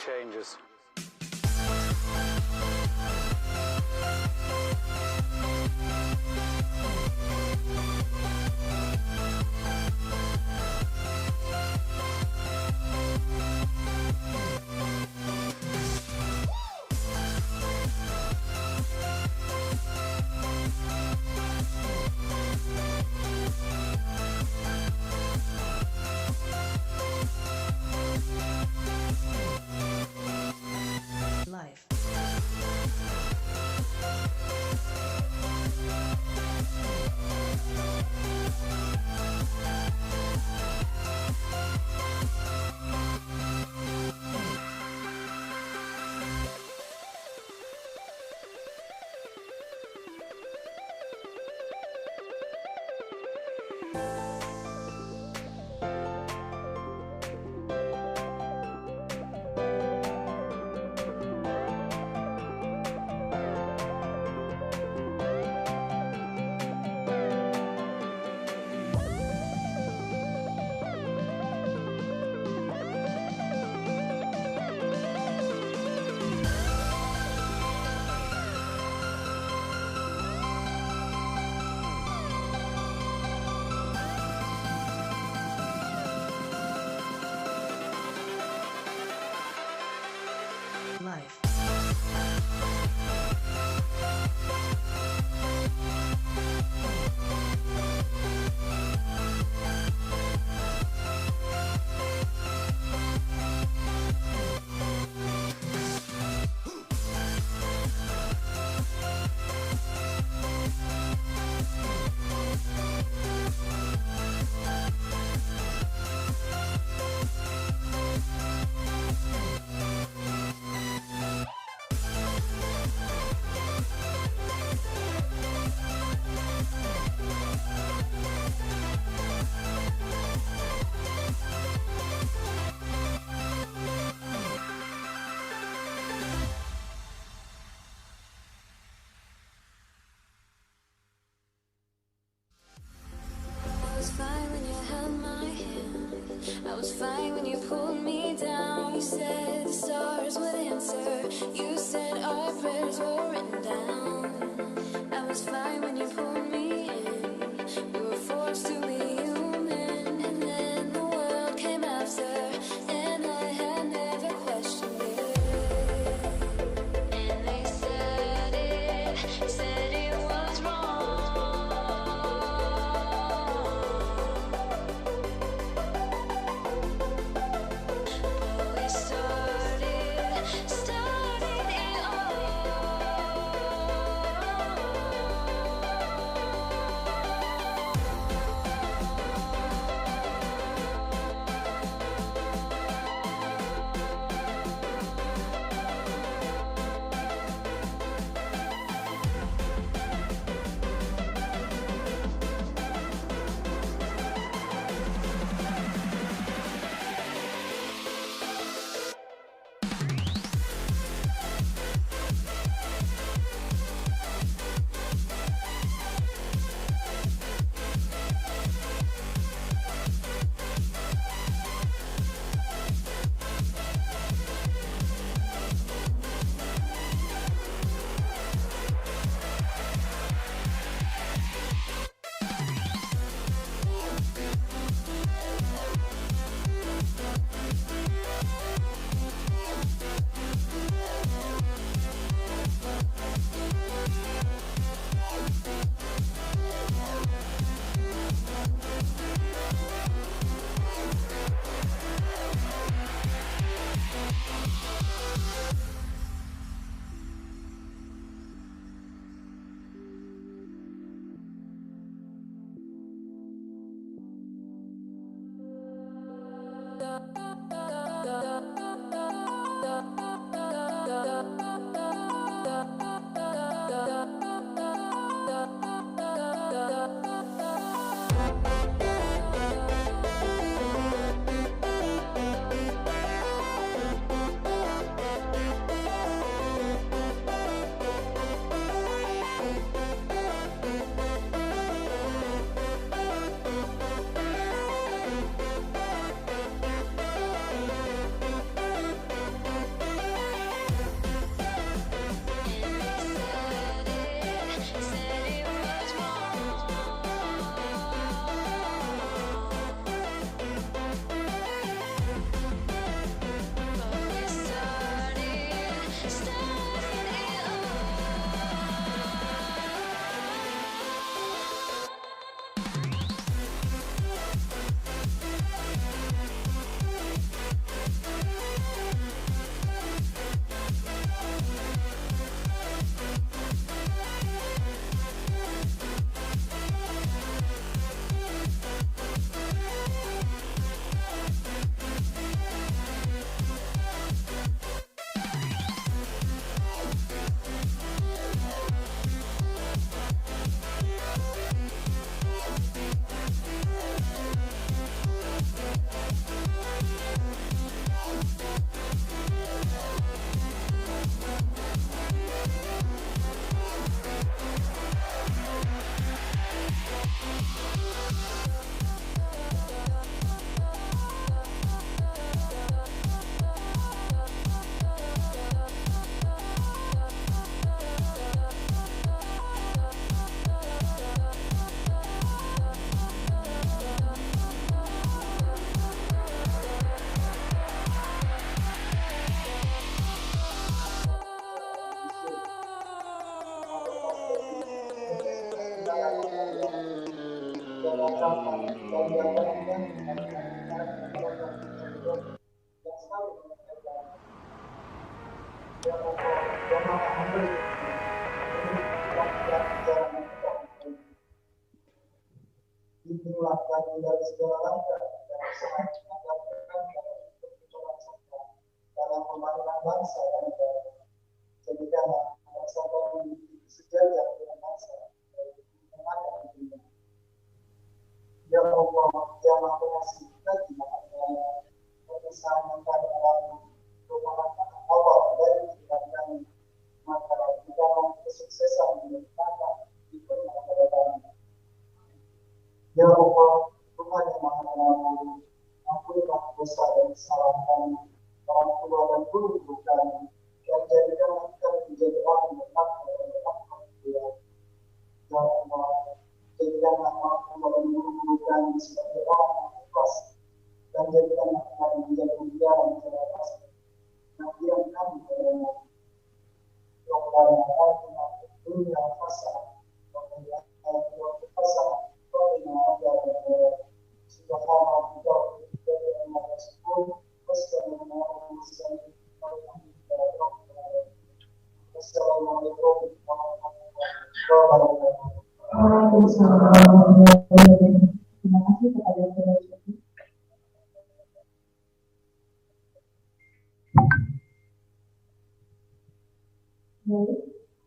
changes. Life.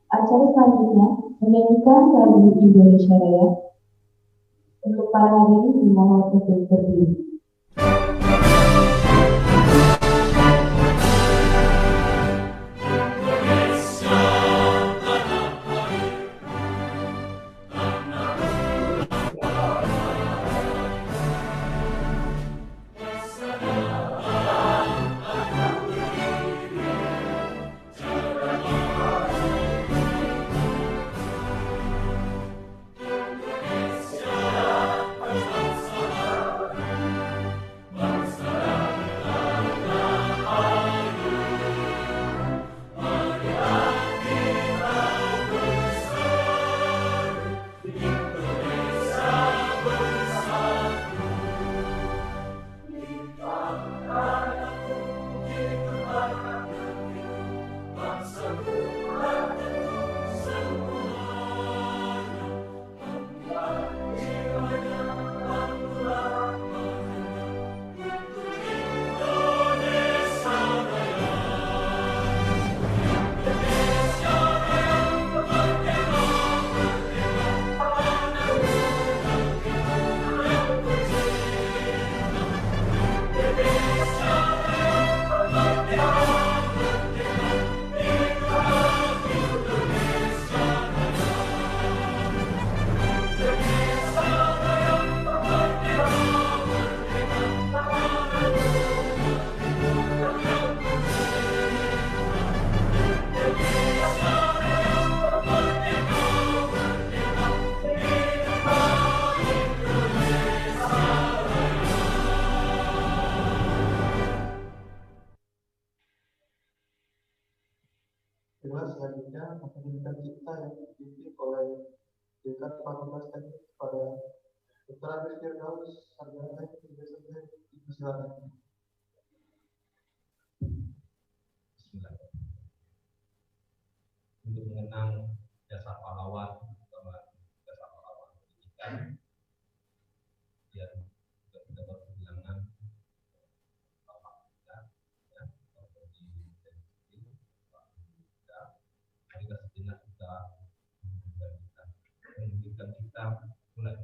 Acara selanjutnya menyanyikan lagu Indonesia Raya. Untuk para hadirin dimohon untuk berdiri. Selanjutnya pendidikan kita yang dipimpin oleh Dekan Fakultas Teknik pada Dr. Agus Firdaus Sarjana Teknik. Silakan. Bismillah. Untuk mengenang jasa pahlawan, terutama jasa pahlawan pendidikan, biar tidak berkehilangan bapak kita, ya, atau di kita sejenak kita menunjukkan kita mulai.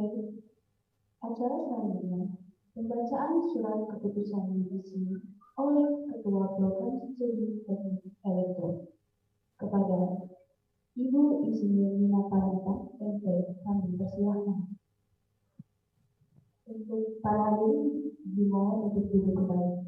Baik, acara selanjutnya, pembacaan surat keputusan divisi oleh Ketua Program Studi Teknik Elektro kepada Ibu Insinyur Nina Panata, MP, kami persilahkan. Untuk para hadirin dimohon untuk duduk kembali.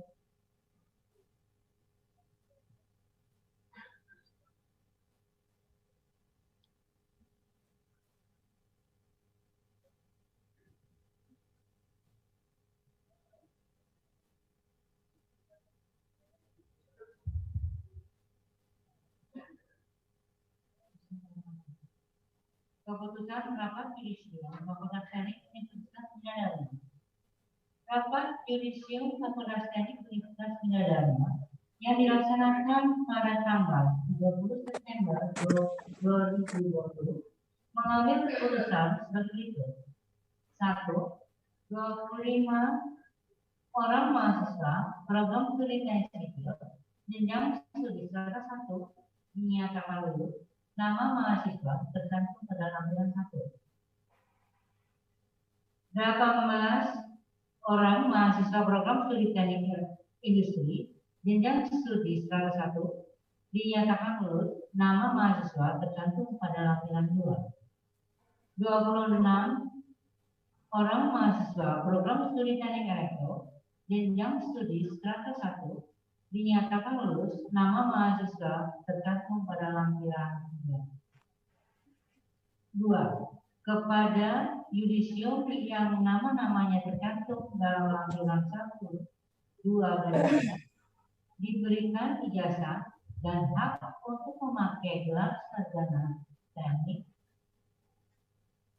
Keputusan rapat yudisium Fakultas Teknik Universitas Bina Dharma. Rapat yudisium Fakultas Teknik Universitas Bina Dharma yang dilaksanakan pada tanggal 30 September 2020 mengambil keputusan sebagai berikut. 1. 25 orang mahasiswa program studi teknik sipil jenjang studi strata 1 dinyatakan lulus. Nama mahasiswa tercantum pada lampiran 1. 18 orang mahasiswa program studi teknik industri jenjang studi strata 1 dinyatakan lulus. Nama mahasiswa tercantum pada lampiran 2. 26 orang mahasiswa program studi teknik elektro jenjang studi strata 1 dinyatakan lulus. Nama mahasiswa tercantum pada lampiran 2. Kepada yudisium yang nama-namanya tercantum dalam lampiran 1, 2, dan 3 diberikan ijazah dan hak untuk memakai gelar sarjana teknik.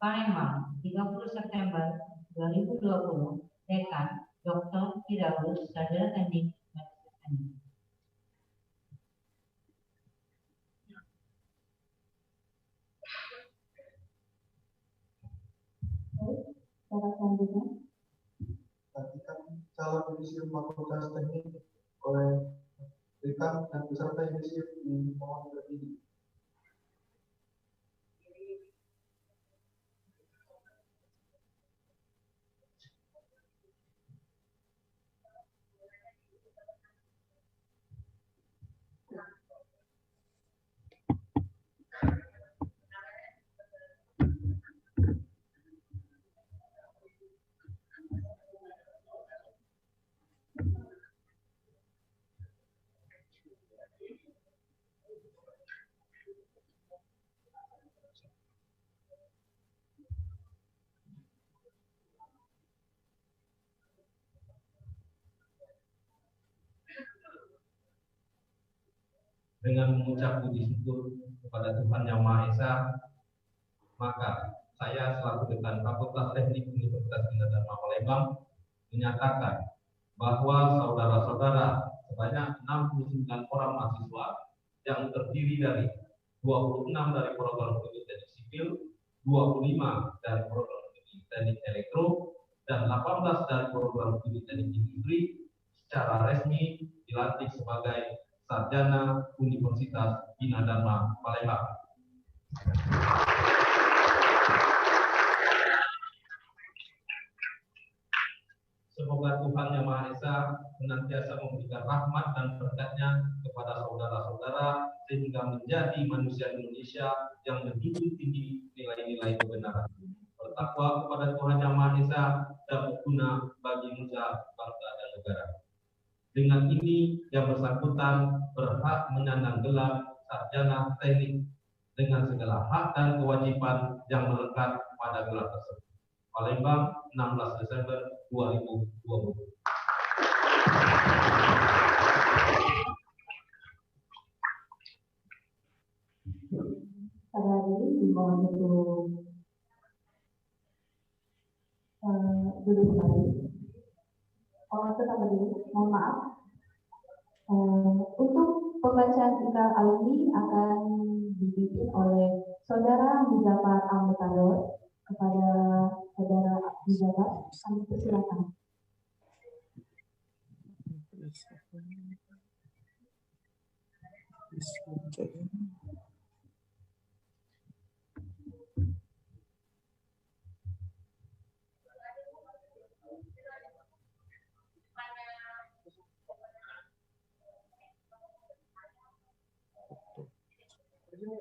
Palembang, 30 September 2020, Dekan Dr. Firdaus, Sarjana Teknik Teknik. Cara selanjutnya, Nantikan calon yudisium Fakultas Teknik oleh dekan dan peserta yudisium dimohon berdiri. Dengan mengucap puji syukur kepada Tuhan Yang Maha Esa, maka saya selaku dekan Fakultas Teknik Universitas Bina Dharma Palembang menyatakan bahwa saudara-saudara sebanyak 69 orang mahasiswa yang terdiri dari 26 dari program studi teknik sipil, 25 dari program studi teknik elektro, dan 18 dari program studi teknik industri secara resmi dilantik sebagai sarjana Universitas Bina Dharma Palembang. Semoga Tuhan Yang Maha Esa senantiasa memberikan rahmat dan berkat-Nya kepada saudara-saudara sehingga menjadi manusia Indonesia yang menjunjung tinggi nilai-nilai kebenaran, bertakwa kepada Tuhan Yang Maha Esa dan berguna bagi nusa, bangsa dan negara. Dengan ini, yang bersangkutan berhak menyandang gelar sarjana teknik dengan segala hak dan kewajiban yang melekat pada gelar tersebut. Palembang, 16 Desember 2020. pada hadirin dimohon untuk duduk kembali. Tetap berdiri, mohon maaf. Untuk pembacaan ikrar alumni akan dipimpin oleh Saudara Muzaffar Al-Mutador. Kepada Saudara Muzaffar, kami persilakan. Ikrar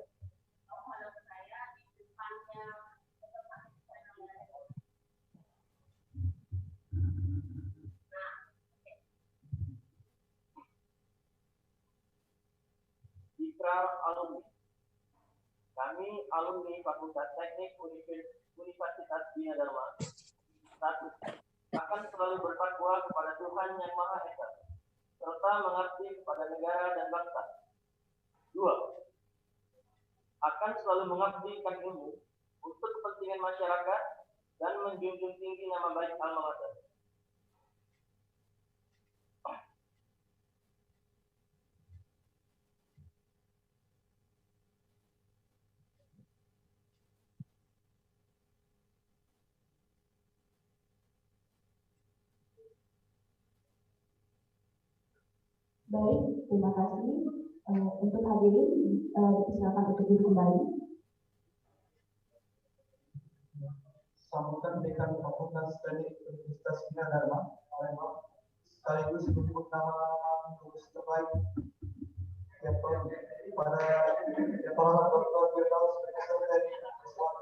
alumni. Kami alumni Fakultas Teknik Universitas Bina Dharma. 1. Akan selalu bertakwa kepada Tuhan Yang Maha Esa, serta mengabdi kepada negara dan bangsa. 2. Akan selalu mengabdikan ilmu untuk kepentingan masyarakat dan menjunjung tinggi nama baik alma mater. Baik, terima kasih. Untuk hadirin, silakan untuk duduk kembali. Sambutan Dekan Fakultas Teknik Universitas Bina Dharma, Palembang, sekaligus menyebut nama lulus terbaik yang pada Departemen Dr. Firdaus Profesor Teknik Islam.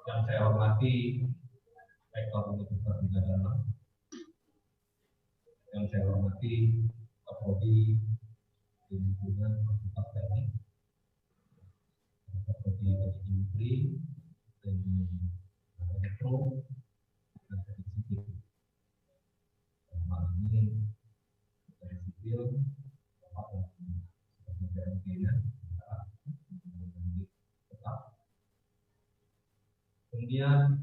Yang saya hormati Rektor Universitas Bina Dharma, yang saya hormati Kapolri di lingkungan Fakultas Teknik, Kapolri dari Industri, dan Elektro, dan dari Sipil. Malam ini dari Sipil, Bapak sebagai PMK-nya, tetap. Kemudian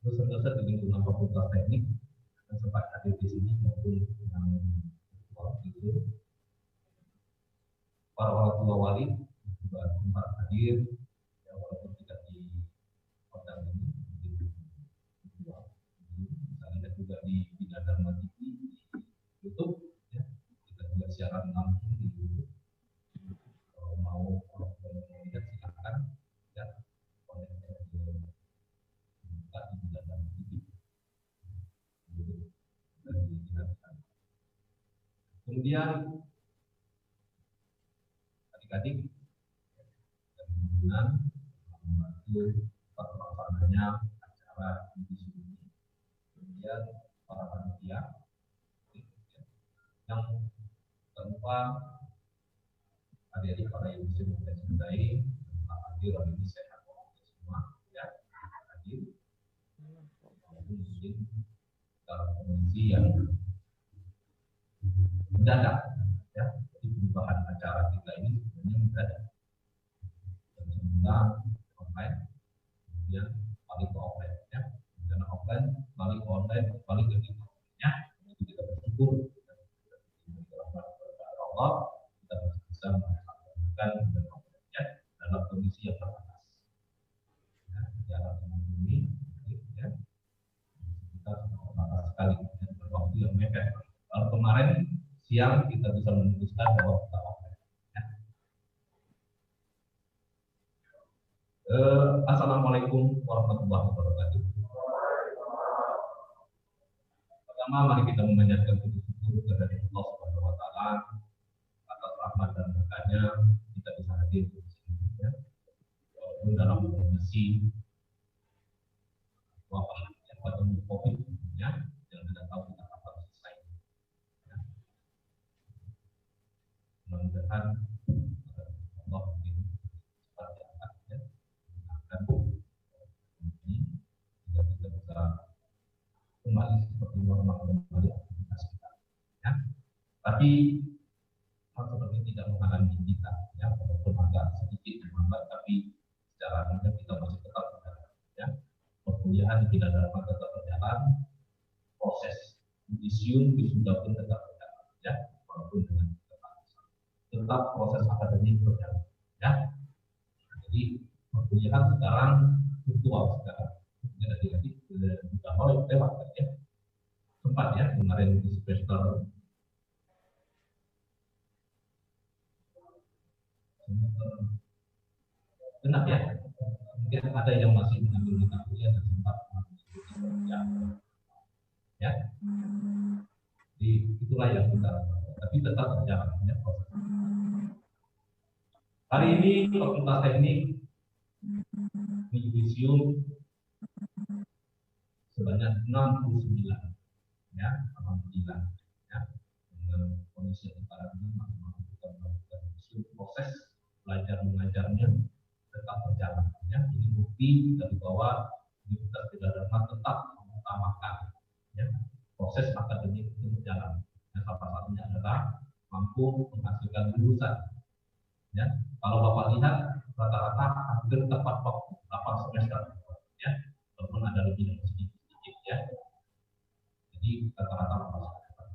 dosen-dosen di lingkungan Fakultas Teknik yang sempat hadir di sini maupun yang waktu itu, para orang tua wali juga sempat hadir, ya, walaupun tidak di hotel ini, bisa lihat juga di Bina Dharma TV di YouTube, ya. Kita juga siaran langsung di YouTube. Kalau mau lihat silakan, ya. Kemudian adik-adik dari hubungan membantu terlaksananya acara di sini. Kemudian para panitia yang tanpa adik-adik para yang bisa mencintai hadir hari ini sehat semua, ya, hadir mungkin dalam kondisi yang mendadak, ya. Jadi perubahan acara kita ini sebenarnya mendadak. Dan semula online, kemudian balik ke offline, ya. Dan offline balik ke online, balik ke digital, ya. Jadi kita bersyukur Allah kita masih bisa melaksanakan ya, dalam kondisi yang terbatas. Ya, jalan ini, ya, kita terbatas sekali dan berwaktu yang mepet. Kalau kemarin siang kita bisa memutuskan bahwa kita offline. Ya. Assalamualaikum warahmatullahi wabarakatuh. Pertama, mari kita memanjatkan puji syukur kepada Allah Subhanahu wa Ta'ala atas rahmat dan berkahnya kita bisa hadir di sini, ya. Walaupun dalam kondisi wabah yang pandemi COVID, ya, yang tidak tahu kita kapan selesai. Ya. Mudah-mudahan Allah mungkin cepat diangkat, ya, akan ini juga kita bisa kembali seperti normal kembali aktivitas kita, ya. Tapi hal seperti tidak menghalangi kita, ya, walaupun agak sedikit lambat, tapi secara umum kita masih tetap berjalan, ya. Perkuliahan tidak dapat tetap berjalan, proses yudisium wisuda pun tetap berjalan, ya, walaupun dengan tetap proses akademik berjalan, ya. Jadi perkuliahan sekarang virtual sekarang. Jadi sudah lewat ya. Sempat ya kemarin di semester genap ya. Mungkin ada yang masih mengambil mata kuliah dan sempat ya. Jadi itulah yang kita lakukan. Tapi tetap berjalan ya proses. Hari ini Fakultas Teknik di yudisium sebanyak 69 ya, 69 ya. Dengan kondisi antara ini masing-masing kita melakukan proses belajar mengajarnya tetap berjalan ya. Ini bukti dari bahwa Universitas Bina Dharma tetap mengutamakan ya, proses akademik itu berjalan. Yang salah satunya adalah mampu menghasilkan lulusan. Ya, kalau Bapak lihat rata-rata hampir tepat waktu 8 semester ya, walaupun ada lebih dan sedikit ya. Jadi rata-rata 8 semester.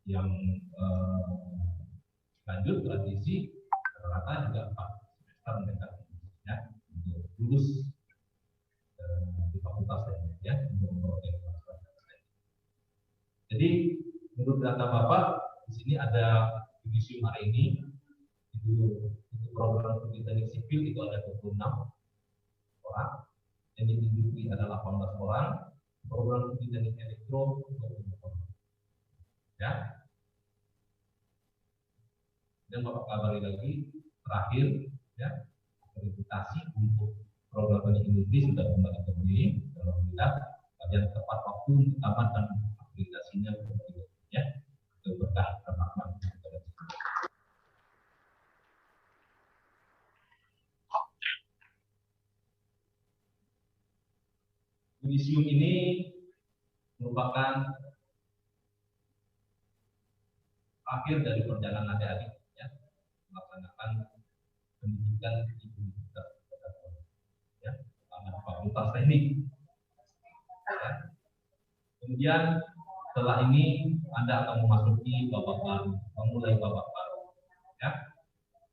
Yang lanjut tradisi rata-rata juga 4 semester mereka ya untuk lulus di Fakultas Teknik ya untuk memperoleh. Jadi menurut data Bapak di sini ada yudisium hari ini itu untuk program studi teknik sipil itu ada 26 orang, teknik industri ada 18 orang, program studi teknik elektro 20 orang. Ya. Dan Bapak kabari lagi terakhir ya akreditasi untuk program teknik industri sudah kembali terpenuhi. Alhamdulillah kalian tepat waktu untuk tamat dan akreditasinya ya itu berkah rahmat. Yudisium ini merupakan akhir dari perjalanan adik-adik ya, melaksanakan pendidikan di Universitas ya, Fakultas Teknik. Ya. Kemudian setelah ini Anda akan memasuki babak baru, memulai babak baru. Ya.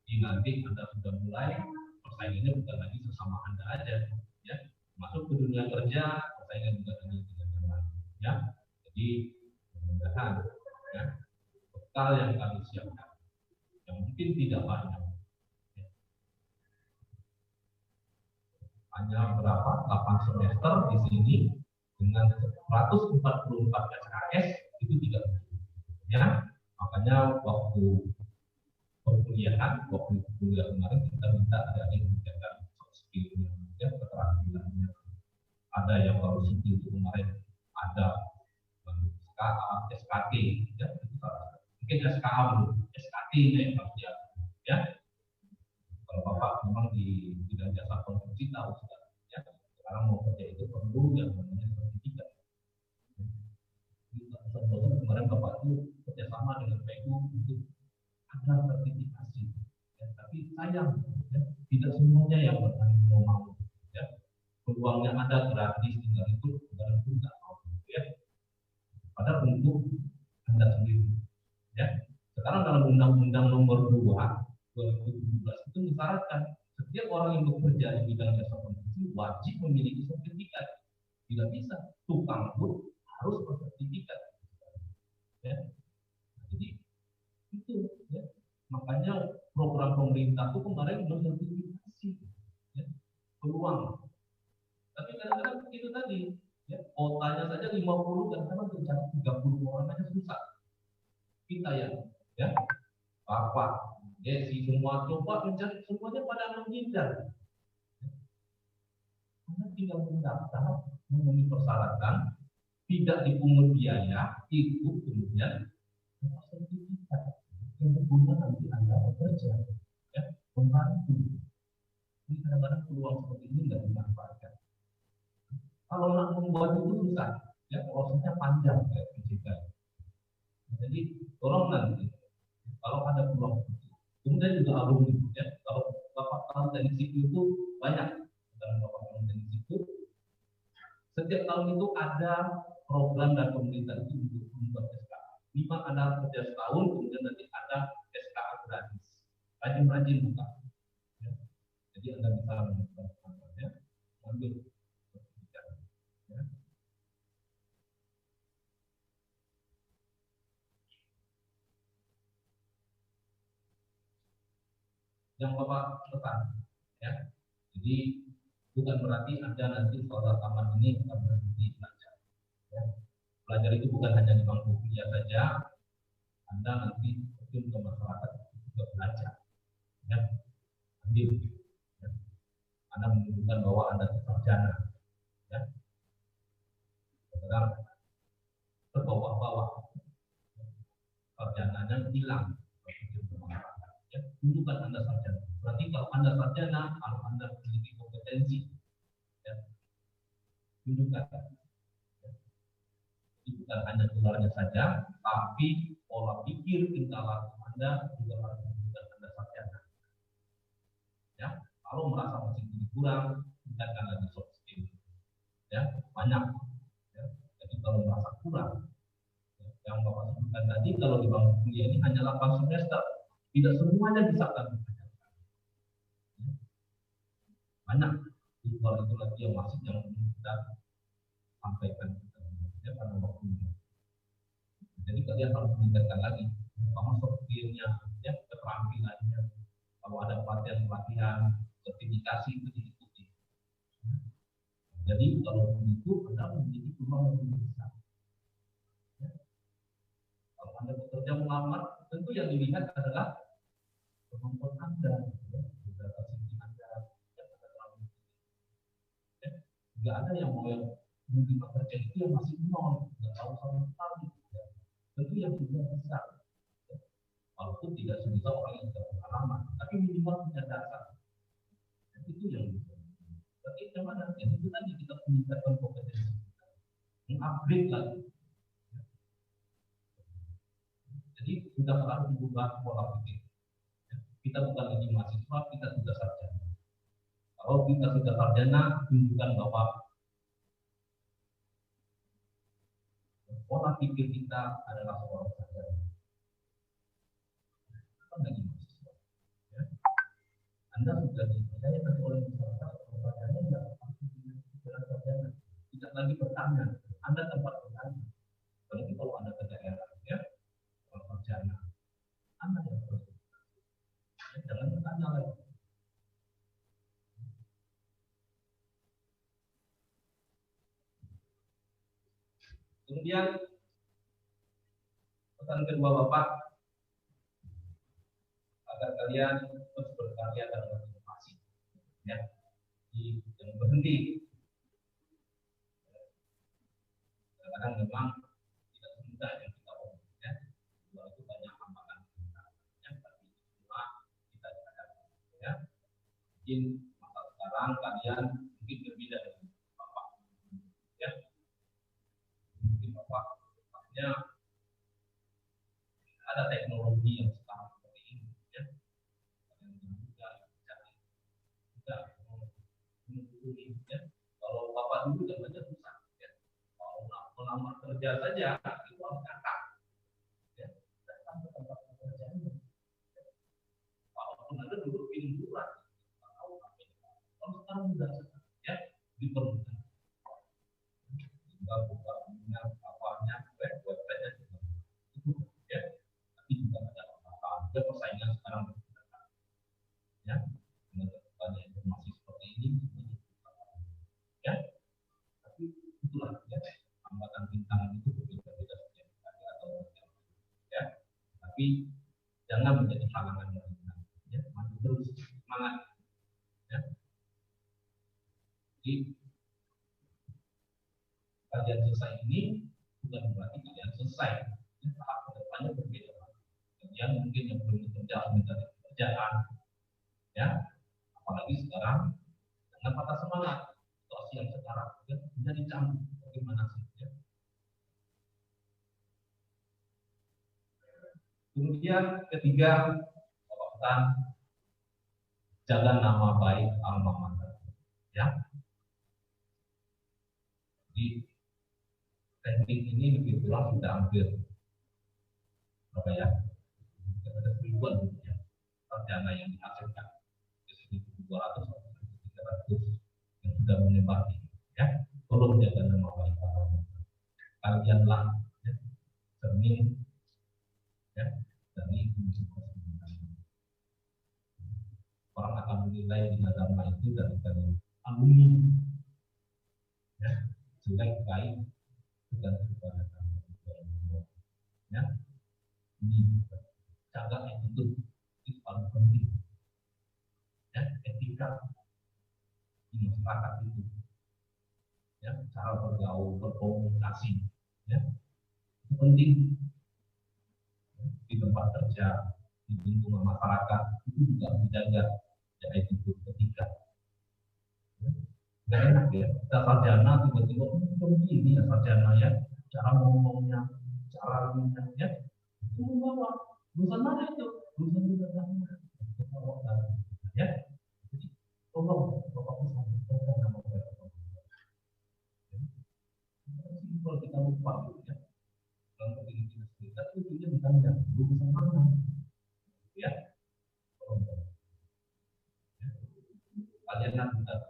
Jadi nanti Anda sudah mulai persaingannya bukan lagi sesama Anda aja, ya. Masuk ke dunia kerja, persaingan juga dengan yang lain. Ya. Jadi mudah-mudahan ya, bekal yang kami siapkan, yang mungkin tidak banyak, ya. Hanya berapa? 8 semester di sini dengan 144 SKS itu tidak cukup. Ya, makanya waktu perkuliahan, waktu kuliah kemarin kita minta ada yang menjaga soft skill-nya, ya, keterampilannya. Ada yang baru sipil itu kemarin ada SKA, SKT, ya, itu salah. Mungkin SKA belum, SKT ini yang harus ya. Kalau Bapak memang di bidang jasa konstruksi tahu sudah, ya. Sekarang mau kerja itu perlu yang namanya sertifikat. Kemarin Bapak itu kerjasama dengan PU untuk ada sertifikasi, ya. Tapi sayang, ya, tidak semuanya yang mau, ya. Peluangnya ada gratis, tinggal itu barang pun tidak mau, ya. Padahal untuk Anda sendiri, ya. Sekarang dalam Undang-Undang Nomor 2 2017 itu mensyaratkan setiap orang yang bekerja di bidang jasa konstruksi wajib memiliki sertifikat. Tidak bisa tukang pun harus bersertifikat. Ya. Jadi itu, ya. Makanya program pemerintah itu kemarin mensertifikasi, ya, peluang. Tapi kadang-kadang itu tadi, ya, kotanya saja 50, kadang-kadang terjadi 30 orang aja susah. Kita ya, Bapak, si semua coba mencari, semuanya pada menghindar. Anda tinggal mendaftar, memenuhi persyaratan, tidak dipungut biaya, itu kemudian sertifikat yang berguna nanti Anda bekerja, ya, membantu. Ini kadang-kadang peluang seperti ini tidak dimanfaatkan. Kalau nak membuat itu susah, ya, prosesnya panjang kayak PJK. Jadi tolong nanti kalau ada peluang, kemudian juga alumni, ya. Kalau Bapak tahun teknik sipil itu banyak, dalam Bapak tahun teknik sipil, setiap tahun itu ada program dan pemerintah itu untuk membuat SKA. Memang ada kerja setahun, kemudian nanti ada SKA gratis. Rajin-rajin buka. Ya. Jadi Jadi Anda bisa mengambil sertifikat. Ya. Yang Bapak tekan, ya. Jadi bukan berarti Anda nanti sekolah taman ini akan berhenti belajar. Ya. Belajar itu bukan hanya di bangku kuliah saja, Anda nanti terjun ke masyarakat juga belajar. Ya. Ambil. Ya. Anda menunjukkan bahwa Anda sarjana. Ya. Sekarang terbawah-bawah. Sarjananya hilang. Ya. Tunjukkan Anda sarjana. Berarti kalau Anda sarjana, kalau Anda memiliki kompetensi, ya, tunjukkan. Ya. Itu bukan hanya gelarnya saja, tapi pola pikir tingkah laku Anda juga harus menunjukkan Anda sarjana. Ya, kalau merasa masih kurang, tingkatkan lagi soft skill. Ya, banyak. Ya. Jadi kalau merasa kurang, ya, yang Bapak sebutkan tadi, kalau di bangku kuliah ini hanya 8 semester, tidak semuanya bisa kan. Ya. Banyak di luar itu lagi yang masih yang kita sampaikan, ya, pada waktunya. Jadi kalian harus meningkatkan lagi, sama soft skill-nya, ya, keterampilannya. Kalau ada pelatihan, sertifikasi itu diikuti. Jadi kalau begitu Anda menjadi peluang yang besar. Ya. Kalau Anda bekerja melamar, tentu yang dilihat adalah kemampuan Anda, ya, data CV Anda, yang ada terlalu. Ya. Tidak ada yang mau yang menerima kerja itu yang masih nol, tidak tahu sama sekali. Ya. Tentu yang sudah bisa. Ya. Walaupun tidak sebisa orang yang sudah pengalaman, tapi minimal punya dasar. Ya, itu yang bisa. Tapi bagaimana? Ya, itu tadi kita meningkatkan kompetensi, mengupgrade lagi. Ya. Jadi sudah harus mengubah pola pikir. Ya. Kita bukan lagi mahasiswa, kita sudah sarjana. Kalau kita sudah sarjana, tunjukkan bahwa pola pikir kita adalah seorang sarjana. Bukan lagi mahasiswa. Ya. Anda sudah dipercaya oleh masyarakat, sarjana tidak sarjana, tidak lagi bertanya. Anda tempat bertanya. Apalagi kalau Anda ke daerah, ya, kalau sarjana, Anda yang harus bertanya. Ya, jangan bertanya lagi. Kemudian pesan kedua Bapak, agar kalian terus berkarya dalam inovasi, ya, jangan berhenti. Kadang-kadang memang tidak semudah yang kita omong, ya, itu banyak hambatan kita, ya, tapi semua kita hadapi, ya. Mungkin masa sekarang kalian mungkin berbeda dengan Bapak, ya. Mungkin Bapak pastinya ada teknologi yang sekarang seperti ini, ya. Tidak menghubungi, ya. Kalau Bapak dulu tidak banyak susah, ya. Kalau melamar kerja saja itu harus datang, ya, datang ke tempat pekerjaannya. Walaupun ada dulu pilih murah, tahu apa itu. Kalau sekarang sudah, ya, dipermudah. Buka apanya, website-nya juga itu, ya. Tapi juga ada apa-apa. Ada persaingan sekarang berbeda, ya. Dengan banyak informasi seperti ini, ya. Tapi itulah, ya, hambatan rintangan itu berbeda-beda setiap hari atau ya. Tapi jangan menjadi halangan bagi, ya, maju terus, semangat, ya. Jadi kalian selesai ini bukan berarti kalian selesai. Ya, tahap kedepannya berbeda. Kalian mungkin yang belum bekerja mencari pekerjaan, ya. Apalagi sekarang dengan patah semangat, situasi yang sekarang, ya, menjadi canggih. Bagaimana sih, ya? Kemudian ketiga, pesan, jaga nama baik alma mater, ya. Jadi teknik ini lebih kurang sudah hampir berapa ya? Ada ribuan, ya, sarjana yang dihasilkan di sini. 1.200 atau 1.300 yang sudah menyebar ini, ya. Tolong jaga nama baik para kalianlah, ya, cermin, ya, dari universitas ini. Orang akan menilai Bina Dharma itu dari alumni, ya, jelek baik tergantung pada kami, ya. Ini jaga attitude itu paling penting, ya, etika di masyarakat itu, ya, cara bergaul, berkomunikasi, ya, itu penting, ya, di tempat kerja, di lingkungan masyarakat itu juga dijaga, ya, attitude etika. Gak enak ya, kita sarjana tiba-tiba begini ya sarjana, ya, cara ngomongnya, cara ininya, ya, itu membawa lulusan mana itu, lulusan juga ya. Jadi tolong bapak bisa menjaga nama baik. Simpel kita lupa gitu ya. Kalau kita ujungnya ditanya lulusan mana, ya. Kalian nanti